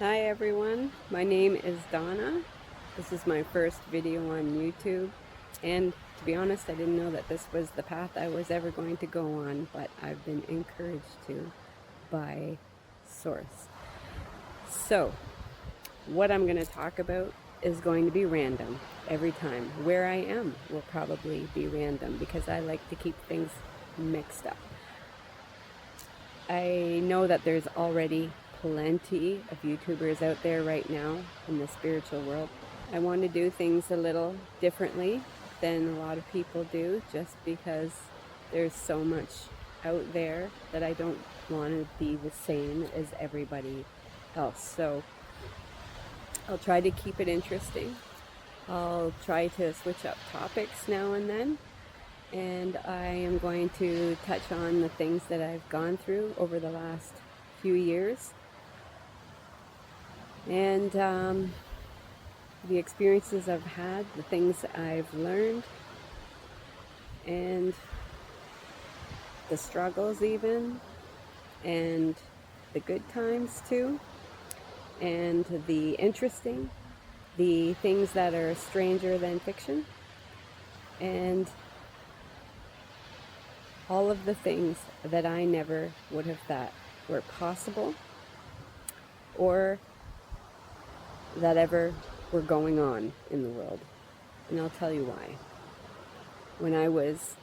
Hi everyone, my name is Donna. This is my first video on YouTube, and to be honest, I didn't know that this was the path I was ever going to go on, but I've been encouraged to by Source. So, what I'm going to talk about is going to be random every time. Where I am will probably be random because I like to keep things mixed up. I know that there's already plenty of YouTubers out there right now in the spiritual world. I want to do things a little differently than a lot of people do just because there's so much out there that I don't want to be the same as everybody else. So I'll try to keep it interesting. I'll try to switch up topics now and then. And I am going to touch on the things that I've gone through over the last few years and the experiences I've had, the things I've learned, and the struggles even, and the good times too, and the interesting, the things that are stranger than fiction, and all of the things that I never would have thought were possible or that ever were going on in the world. And I'll tell you why. When I was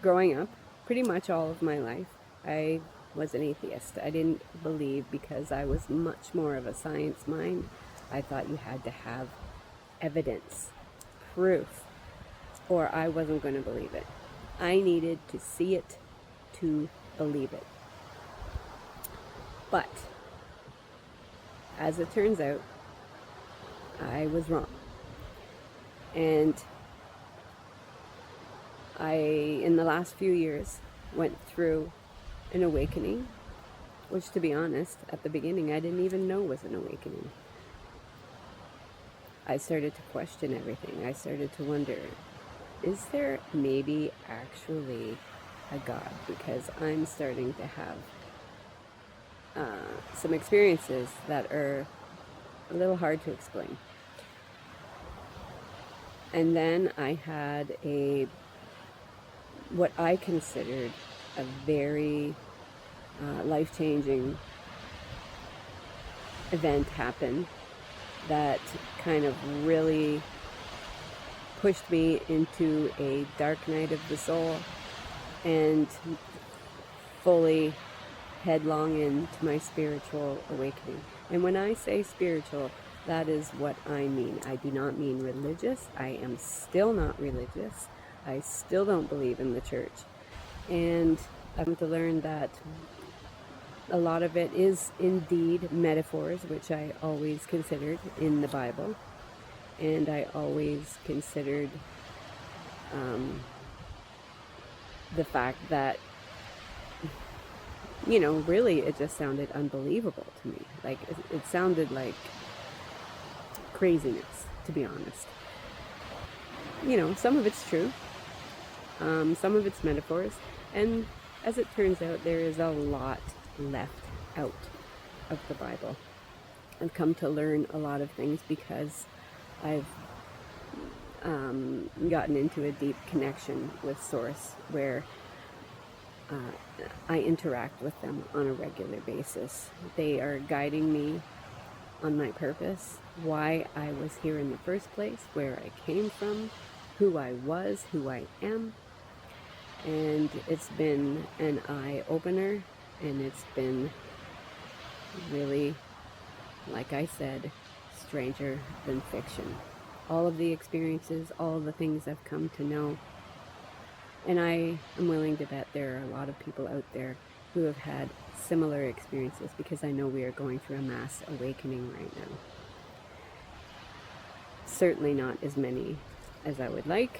growing up, pretty much all of my life, I was an atheist. I didn't believe because I was much more of a science mind. I thought you had to have evidence, proof, or I wasn't going to believe it. I needed to see it to believe it. But as it turns out, I was wrong. And I, in the last few years, went through an awakening, which, to be honest, at the beginning I didn't even know was an awakening. I started to question everything. I started to wonder, is there maybe actually a God? Because I'm starting to have some experiences that are a little hard to explain. And then I had what I considered a very life-changing event happen that kind of really pushed me into a dark night of the soul and fully headlong into my spiritual awakening. And when I say spiritual, that is what I mean. I do not mean religious. I am still not religious. I still don't believe in the church. And I've come to learn that a lot of it is indeed metaphors, which I always considered in the Bible. And I always considered the fact that, you know, really it just sounded unbelievable to me. Like, it sounded like craziness, to be honest. You know, some of it's true, some of it's metaphors, and as it turns out, there is a lot left out of the Bible. I've come to learn a lot of things because I've gotten into a deep connection with Source where I interact with them on a regular basis. They are guiding me on my purpose, why I was here in the first place, where I came from, who I was, who I am. And it's been an eye-opener, and it's been really, like I said, stranger than fiction. All of the experiences, all of the things I've come to know. And I am willing to bet there are a lot of people out there who have had similar experiences, because I know we are going through a mass awakening right now. Certainly not as many as I would like,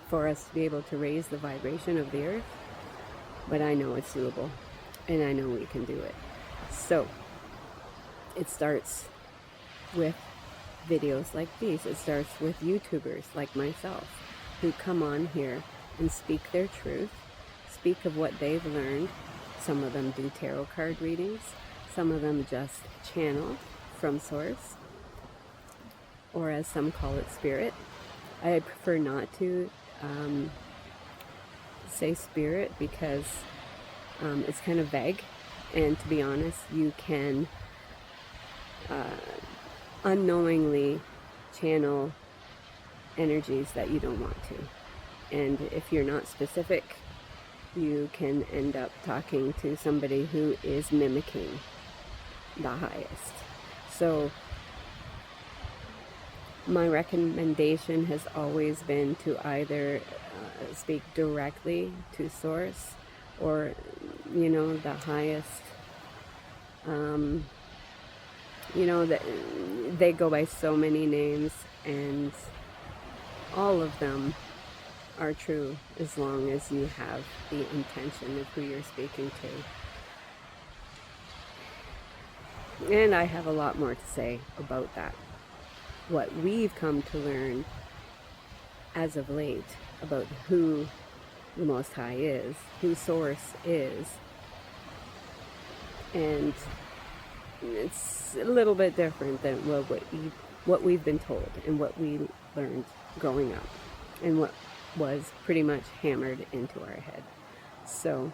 for us to be able to raise the vibration of the earth, but I know it's doable, and I know we can do it. So it starts with videos like these. It starts with YouTubers like myself who come on here and speak their truth, speak of what they've learned, Some of them do tarot card readings. Some of them just channel from source, or as some call it, spirit. I prefer not to say spirit because it's kind of vague, and to be honest, you can unknowingly channel energies that you don't want to. And if you're not specific, you can end up talking to somebody who is mimicking the highest. So my recommendation has always been to either speak directly to source, or the highest. That they go by so many names, and all of them are true as long as you have the intention of who you're speaking to. And I have a lot more to say about that. What we've come to learn as of late about who the Most High is, who Source is, and it's a little bit different than what we've been told and what we learned growing up, and what was pretty much hammered into our head. So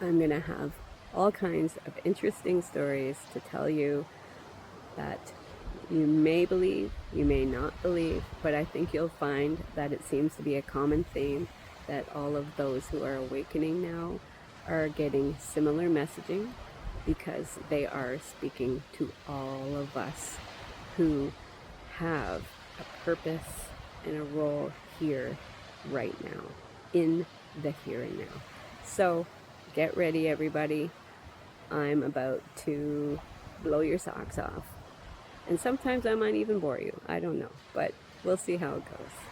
I'm going to have all kinds of interesting stories to tell you that you may believe, you may not believe, but I think you'll find that it seems to be a common theme that all of those who are awakening now are getting similar messaging, because they are speaking to all of us who have a purpose and a role here right now, in the here and now. So get ready, everybody. I'm about to blow your socks off. And sometimes I might even bore you. I don't know, but we'll see how it goes.